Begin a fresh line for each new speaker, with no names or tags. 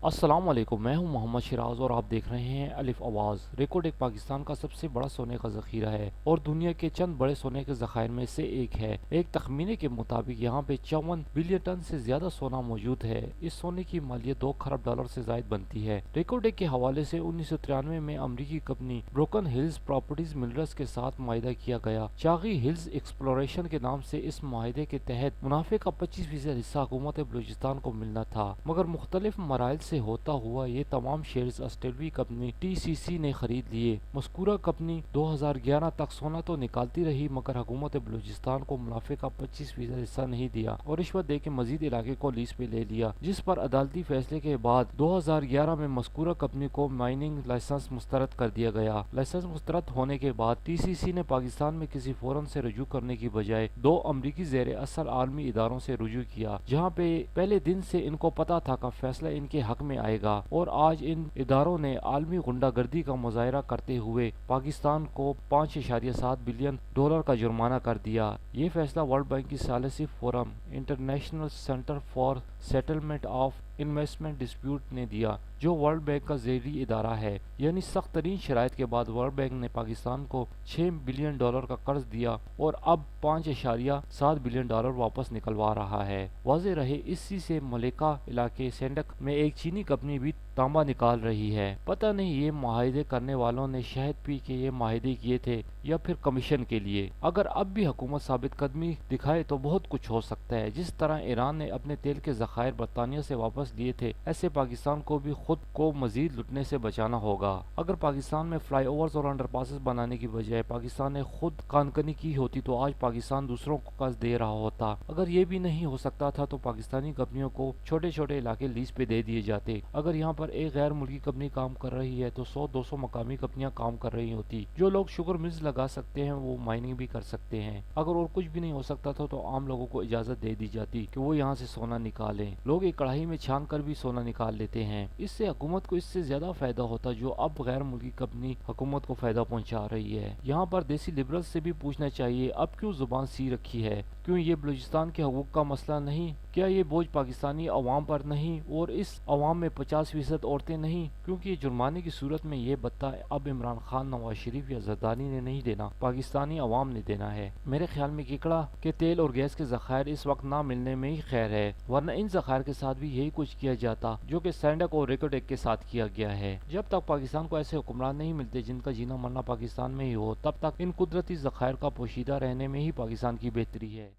अस्सलाम वालेकुम। मैं हूं मोहम्मद शिराज और आप देख रहे हैं अलिफ आवाज़। रेकॉर्ड एक पाकिस्तान का सबसे बड़ा सोने का ज़ख़ीरा है और दुनिया के चंद बड़े सोने के ज़खायर में से एक है। एक तखमीने के मुताबिक यहाँ पे 54 बिलियन टन से ज़्यादा सोना मौजूद है। इस सोने की मालियत 2 खरब डॉलर से ज़ायद बनती है। रेकॉर्ड के हवाले से 1993 में अमरीकी company broken hills properties minerals के साथ मुआहिदा किया गया। चागी हिल्स एक्सप्लोरेशन के नाम से इस मुआहिदे के तहत मुनाफे का 25% हिस्सा हुकूमत बलूचिस्तान को मिलना था, मगर मुख्तलिफ मराइल से होता हुआ ये तमाम शेयर्स ऑस्ट्रेलवी कंपनी TCC ने खरीद लिए। मज़कूरा कंपनी 2011 तक सोना तो निकालती रही, मगर हुकूमत बलूचिस्तान को मुनाफे का 25% हिस्सा नहीं दिया और रिश्वत दे के मजीद इलाके को लीज पे ले लिया, जिस पर अदालती फैसले के बाद 2011 में मज़कूरा कंपनी को माइनिंग लाइसेंस मुस्तरद कर दिया गया। लाइसेंस मुस्तरद होने के बाद TCC ने पाकिस्तान में किसी फोरम से रजू करने की बजाय 2 अमरीकी ज़ेर असर आलमी इदारों से रुजू किया, जहाँ पे पहले दिन से इनको पता था कि फैसला इनके हक में आएगा। और आज इन इदारों ने आलमी गुंडागर्दी का मुजाहरा करते हुए पाकिस्तान को 5.7 बिलियन डॉलर का जुर्माना कर दिया। ये फैसला वर्ल्ड बैंक की सालिसी forum International Centre for Settlement of Investment Dispute ने दिया, जो वर्ल्ड बैंक का ज़ेरी इदारा है। यानी सख्त तरीन शराइत के बाद वर्ल्ड बैंक ने पाकिस्तान को 6 बिलियन डॉलर का कर्ज दिया और अब 5.7 बिलियन डॉलर वापस निकलवा रहा है। वाज़ेह रहे, इसी से मलेका इलाके सेंडक में एक चीनी कंपनी भी तांबा निकाल रही है। पता नहीं ये मुआहिदे करने वालों ने शहद पी के ये मुआहिदे किए थे या फिर कमीशन के लिए। अगर अब भी हुकूमत साबित कदमी दिखाए तो बहुत कुछ हो सकता है। जिस तरह ईरान ने अपने तेल के ज़खायर बरतानिया से वापस लिए थे, ऐसे पाकिस्तान को भी खुद को मजीद लुटने से बचाना होगा। अगर पाकिस्तान में फ्लाई ओवर्स और अंडरपासेस बनाने की बजाय पाकिस्तान ने खुद कानकनी की होती तो आज पाकिस्तान दूसरों को कर्ज दे रहा होता। अगर ये भी नहीं हो सकता था तो पाकिस्तानी कंपनियों को छोटे छोटे इलाके लीज पे दे दिए जाते। अगर यहाँ पर एक गैर मुल्की कंपनी काम कर रही है तो 100-200 मकामी कंपनियां काम कर रही होती। जो लोग शुगर मिल्स लगा सकते हैं वो माइनिंग भी कर सकते हैं। अगर और कुछ भी नहीं हो सकता था तो आम लोगों को इजाजत दे दी जाती कि वो यहाँ से सोना निकालें। लोग एक कढ़ाई में छान कर भी सोना निकाल लेते हैं। इससे हुकूमत को इससे ज्यादा फायदा होता जो अब गैर मुल्की कंपनी हुकूमत को फायदा पहुंचा रही है। यहाँ पर देसी लिबरल्स से भी पूछना चाहिए, अब क्यों जुबान सी रखी है? क्यों ये बलूचिस्तान के हकूक का मसला नहीं? क्या ये बोझ पाकिस्तानी अवाम पर नहीं और इस अवाम में 50% औरतें नहीं? क्योंकि ये जुर्माने की सूरत में ये बत्ता अब इमरान खान, नवाज शरीफ या जरदारी ने नहीं देना, पाकिस्तानी अवाम ने देना है। मेरे ख्याल में केकड़ा के तेल और गैस के ज़खायर इस वक्त ना मिलने में ही खैर है, वरना इन ज़खायर के साथ भी यही कुछ किया जाता जो कि सैंडक और रेकोटेक के साथ किया गया है। जब तक पाकिस्तान को ऐसे हुक्मरान नहीं मिलते जिनका जीना मरना पाकिस्तान में ही हो, तब तक इन कुदरती ज़खायर का पोशीदा रहने में ही पाकिस्तान की बेहतरी है।